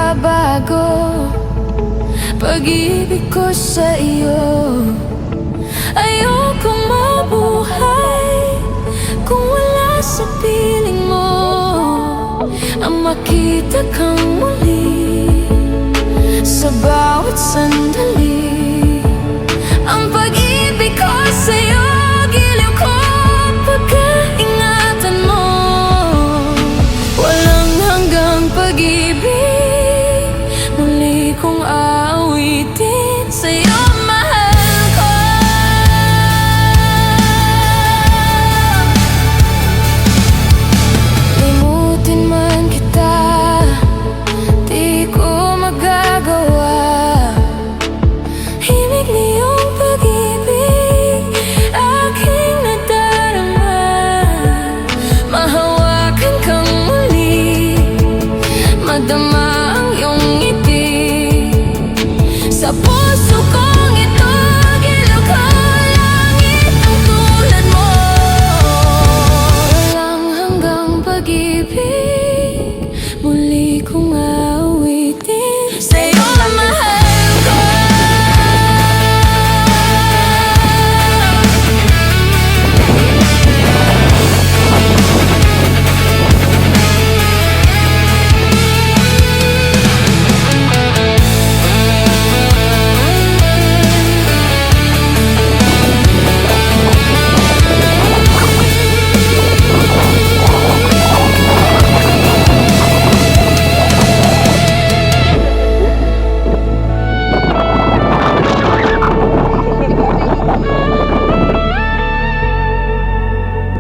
magbabago pag-ibig ko sa iyo. Ayokong mabuhay kung wala sa piling mo. Ang makita kang muli sa bawat sandali. Ang pag-ibig ko sa'yo, giliw ko pagkaingatan mo. Walang hanggang pag-ibig, muli kong aawitin sa'yo, mahal ko. Limutin man kita, di ko magagawa. Himig niyong pag-ibig, aking nadarama. Mahawakan kang muli, madama ang iyong ngiti. Sa puso kong ito, giliw ko langit ang tulad mo. Walang hanggang pag-ibig, muli kong aawitin sa'yo, mahal ko.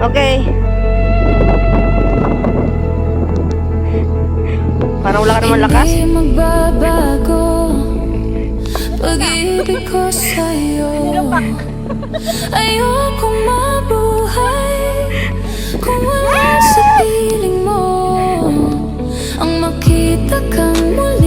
Okay. Parang wala ka naman lakas. Hindi magbabago pag-ibig ko sa'yo. Ayokong mabuhay kung wala sa piling mo. Ang makita kang muli